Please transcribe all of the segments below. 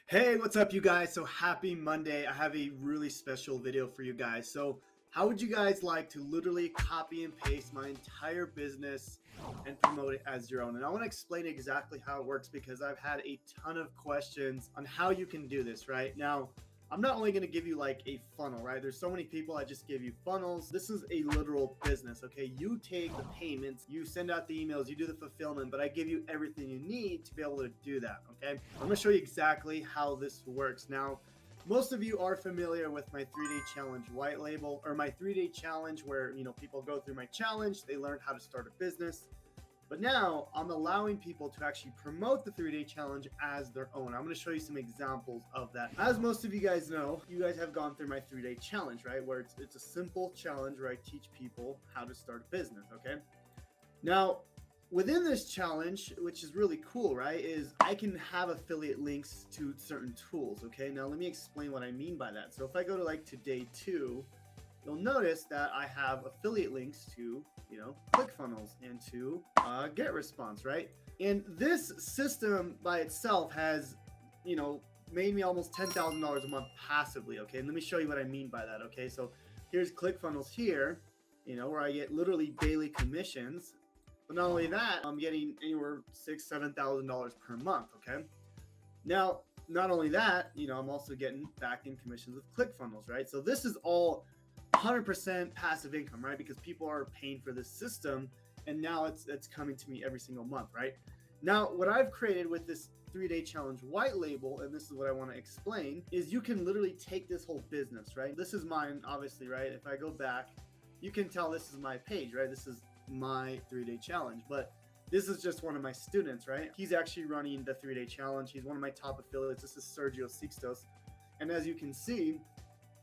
Hey, what's up, you guys? So happy Monday. I have a really special video for you guys. So how would you guys like to literally copy and paste my entire business and promote it as your own? And I want to explain exactly how it works because I've had a ton of questions on how you can do this right now. I'm not only going to give you like a funnel, right? There's so many people, I just give you funnels. This is a literal business, okay? You take the payments, you send out the emails, you do the fulfillment, but I give you everything you need to be able to do that, okay? I'm going to show you exactly how this works. Now, most of you are familiar with my 3-day challenge white label, or my 3-day challenge where, people go through my challenge, they learn how to start a business. But now I'm allowing people to actually promote the 3-day challenge as their own. I'm going to show you some examples of that. As most of you guys know, you guys have gone through my 3-day challenge, right? Where it's a simple challenge where I teach people how to start a business, okay? Now, within this challenge, which is really cool, right, is I can have affiliate links to certain tools, okay? Now, let me explain what I mean by that. So if I go to day 2, you'll notice that I have affiliate links to, ClickFunnels and to GetResponse, right? And this system by itself has, made me almost $10,000 a month passively, okay? And let me show you what I mean by that, okay? So here's ClickFunnels here, where I get literally daily commissions. But not only that, I'm getting anywhere $6,000-7,000 per month, okay? Now, not only that, I'm also getting back-end commissions with ClickFunnels, right? So this is all 100% passive income, right? Because people are paying for this system, and now it's coming to me every single month, right? Now, what I've created with this 3-day challenge white label, and this is what I want to explain, is you can literally take this whole business, right? This is mine, obviously, right? If I go back, you can tell this is my page, right? This is my 3-day challenge, but this is just one of my students, right? He's actually running the 3-day challenge. He's one of my top affiliates. This is Sergio Sixtos. And as you can see,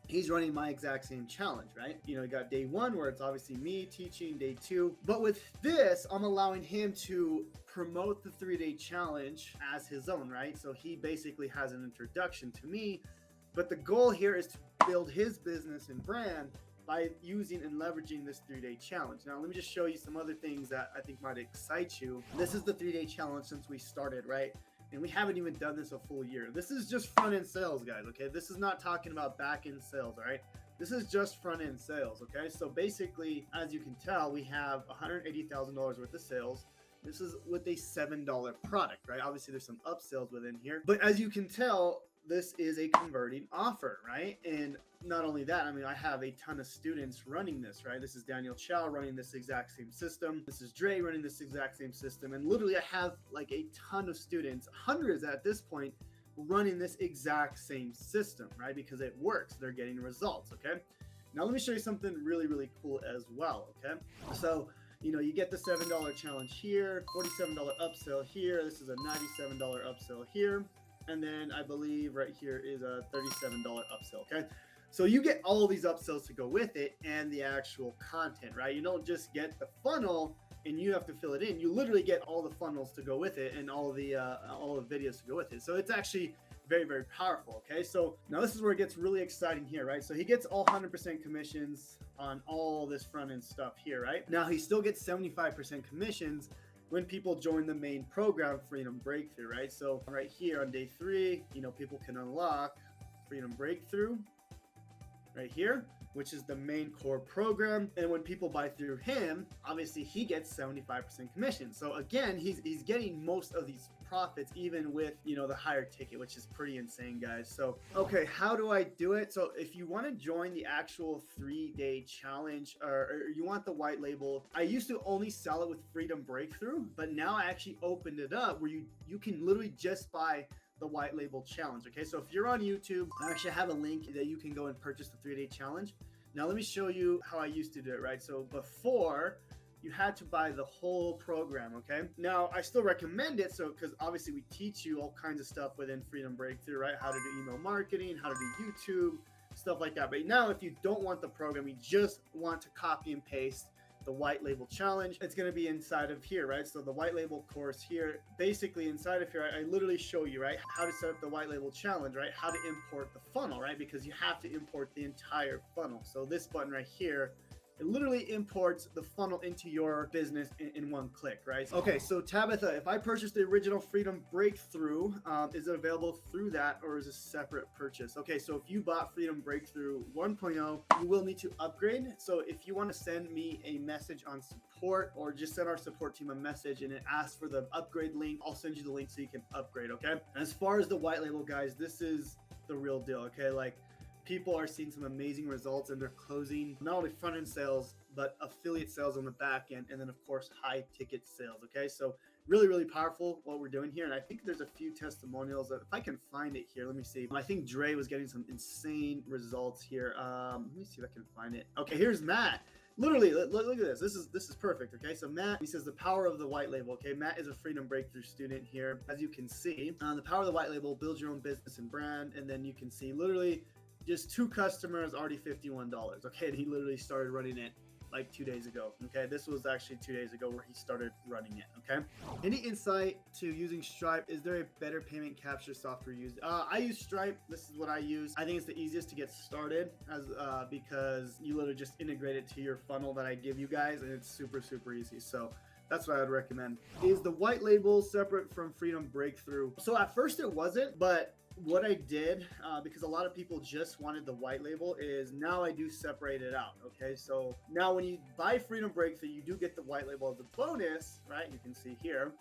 he's running my exact same challenge, right? You got day 1 where it's obviously me teaching, day 2. But with this, I'm allowing him to promote the 3-day challenge as his own, right? So he basically has an introduction to me. But the goal here is to build his business and brand by using and leveraging this 3-day challenge. Now, let me just show you some other things that I think might excite you. This is the 3-day challenge since we started, right? And we haven't even done this a full year. This is just front-end sales, guys, okay? This is not talking about back-end sales, all right? This is just front-end sales, okay? So basically, as you can tell, we have $180,000 worth of sales. This is with a $7 product, right? Obviously, there's some upsells within here. But as you can tell, this is a converting offer, right? And not only that, I mean, I have a ton of students running this, right? This is Daniel Chow running this exact same system. This is Dre running this exact same system. And literally, I have like a ton of students, hundreds at this point, running this exact same system, right? Because it works. They're getting results, okay? Now, let me show you something really, really cool as well, okay? So, you get the $7 challenge here, $47 upsell here. This is a $97 upsell here. And then I believe right here is a $37 upsell, okay? So you get all these upsells to go with it and the actual content, right? You don't just get the funnel and you have to fill it in. You literally get all the funnels to go with it and all the videos to go with it. So it's actually very, very powerful, okay? So now this is where it gets really exciting here, right? So he gets all 100% commissions on all this front-end stuff here, right? Now he still gets 75% commissions when people join the main program, Freedom Breakthrough, right? So right here on day 3, people can unlock Freedom Breakthrough right here, which is the main core program. And when people buy through him, obviously he gets 75% commission. So again, he's getting most of these profits, even with, the higher ticket, which is pretty insane, guys. So, okay, how do I do it? So if you want to join the actual 3-day challenge or you want the white label, I used to only sell it with Freedom Breakthrough, but now I actually opened it up where you can literally just buy the white label challenge, okay? So if you're on YouTube, I actually have a link that you can go and purchase the 3-day challenge. Now let me show you how I used to do it, right? So before, you had to buy the whole program, okay? Now I still recommend it, so because obviously we teach you all kinds of stuff within Freedom Breakthrough, right? How to do email marketing, how to do YouTube, stuff like that. But now if you don't want the program, you just want to copy and paste the white label challenge, it's going to be inside of here, right? So the white label course here, basically inside of here, I literally show you, right, how to set up the white label challenge, right? How to import the funnel, right? Because you have to import the entire funnel. So this button right here It literally imports the funnel into your business in one click, right? Okay, so Tabitha, if I purchased the original Freedom Breakthrough, is it available through that, or is it a separate purchase? Okay, so if you bought Freedom Breakthrough 1.0, you will need to upgrade. So if you want to send me a message on support, or just send our support team a message and it asks for the upgrade link, I'll send you the link so you can upgrade, okay? As far as the white label, guys, this is the real deal, okay? Like, people are seeing some amazing results, and they're closing not only front end sales, but affiliate sales on the back end, and then of course high ticket sales. Okay, so really powerful what we're doing here. And I think there's a few testimonials that, if I can find it here, let me see. I think Dre was getting some insane results here. Let me see if I can find it. Okay, here's Matt. Literally, look at this. This is perfect. Okay, so Matt, he says the power of the white label. Okay, Matt is a Freedom Breakthrough student here. As you can see, the power of the white label: build your own business and brand. And then you can see literally just 2 customers, already $51. Okay, and he literally started running it like 2 days ago. Okay, this was actually 2 days ago where he started running it. Okay, any insight to using Stripe? Is there a better payment capture software used? I use Stripe. This is what I use. I think it's the easiest to get started, as because you literally just integrate it to your funnel that I give you guys, and it's super easy. So that's what I would recommend. Is the white label separate from Freedom Breakthrough? So at first it wasn't, but what I did, because a lot of people just wanted the white label, is now I do separate it out. Okay, so now when you buy Freedom Breakthrough, you do get the white label as a bonus, right? You can see here.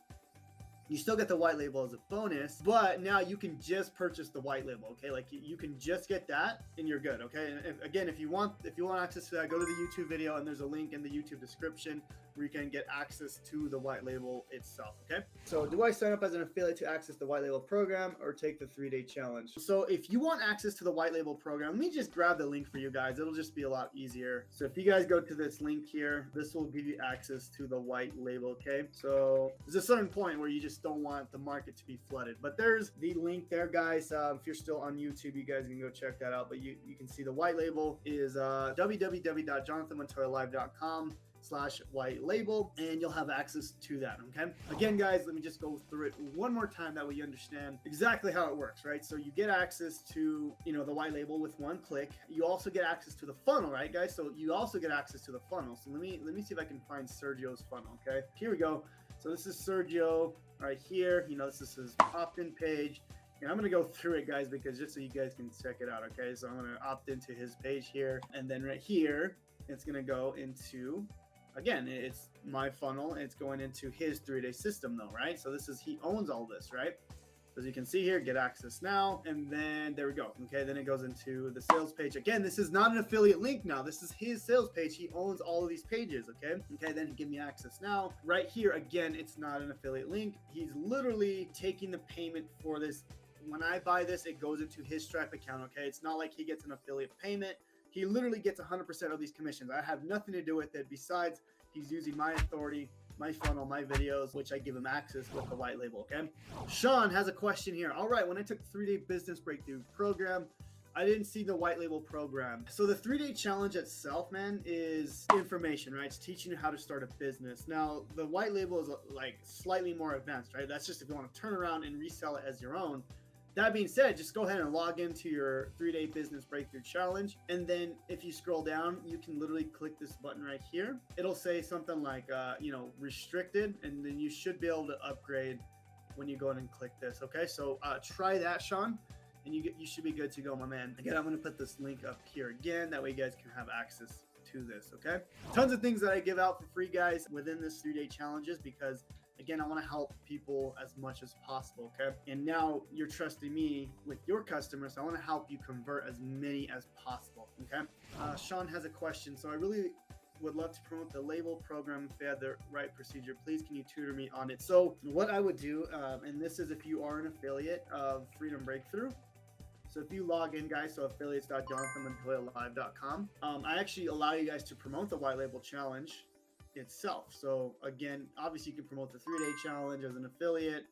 You still get the white label as a bonus, but now you can just purchase the white label. Okay, like you can just get that and you're good. Okay, and again, if you want access to that, go to the YouTube video, and there's a link in the YouTube description where you can get access to the white label itself. Okay, so do I sign up as an affiliate to access the white label program, or take the 3-day challenge? So if you want access to the white label program, let me just grab the link for you guys. It'll just be a lot easier. So if you guys go to this link here, this will give you access to the white label. Okay, so there's a certain point where you just don't want the market to be flooded, but there's the link there, guys. If you're still on YouTube, you guys can go check that out. But you can see the white label is www.jonathanmontoyalive.com/white label, and you'll have access to that. Okay, again, guys, let me just go through it one more time, that way you understand exactly how it works, right? So you get access to, the white label with one click. You also get access to the funnel, right, guys? So you also get access to the funnel. So let me see if I can find Sergio's funnel. Okay, here we go. So this is Sergio right here. This is his opt-in page. And I'm going to go through it, guys, because just so you guys can check it out. Okay, so I'm going to opt into his page here, and then right here, it's going to go into, again, it's my funnel. It's going into his 3-day system though, right? So he owns all this, right? As you can see here, get access now, and then there we go. Okay, then it goes into the sales page. Again, this is not an affiliate link now. This is his sales page. He owns all of these pages. Okay, then give me access now. Right here, again, it's not an affiliate link. He's literally taking the payment for this. When I buy this, it goes into his Stripe account. Okay, it's not like he gets an affiliate payment. He literally gets 100% of these commissions. I have nothing to do with it, besides he's using my authority, my funnel, my videos, which I give him access with the white label. Okay, Sean has a question here. All right, when I took the 3-day business breakthrough program, I didn't see the white label program. So the 3-day challenge itself, man, is information, right? It's teaching you how to start a business. Now, the white label is like slightly more advanced, right? That's just if you want to turn around and resell it as your own. That being said, just go ahead and log into your 3-day business breakthrough challenge. And then if you scroll down, you can literally click this button right here. It'll say something like, restricted, and then you should be able to upgrade when you go ahead and click this. Okay, so try that, Sean, and you should be good to go, my man. Again, I'm going to put this link up here again. That way you guys can have access to this. Okay, tons of things that I give out for free, guys, within this 3-day challenges, because again, I want to help people as much as possible. Okay, and now you're trusting me with your customers, so I want to help you convert as many as possible. Okay, Sean has a question. So I really would love to promote the label program if they had the right procedure. Please, can you tutor me on it? So what I would do, and this is if you are an affiliate of Freedom Breakthrough. So if you log in, guys, so affiliates.jonathanmontoyalive.com, I actually allow you guys to promote the white label challenge itself. So again, obviously you can promote the 3-day challenge as an affiliate,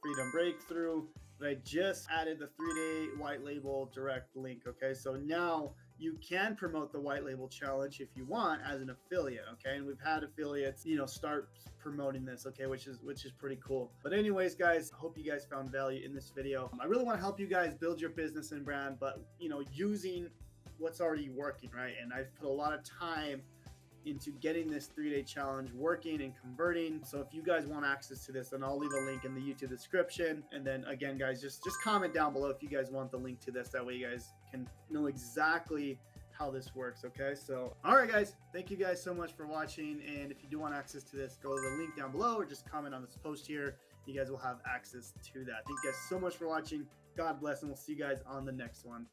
Freedom Breakthrough, but I just added the 3-day white label direct link. Okay, so now you can promote the white label challenge if you want as an affiliate. Okay, and we've had affiliates, start promoting this. Okay, which is pretty cool. But anyways, guys, I hope you guys found value in this video. I really want to help you guys build your business and brand, but using what's already working, right? And I've put a lot of time into getting this 3-day challenge working and converting. So if you guys want access to this, then I'll leave a link in the YouTube description. And then again, guys, just comment down below if you guys want the link to this. That way you guys can know exactly how this works. Okay, so all right guys, thank you guys so much for watching, and if you do want access to this, go to the link down below or just comment on this post here. You guys will have access to that. Thank you guys so much for watching. God bless, and we'll see you guys on the next one.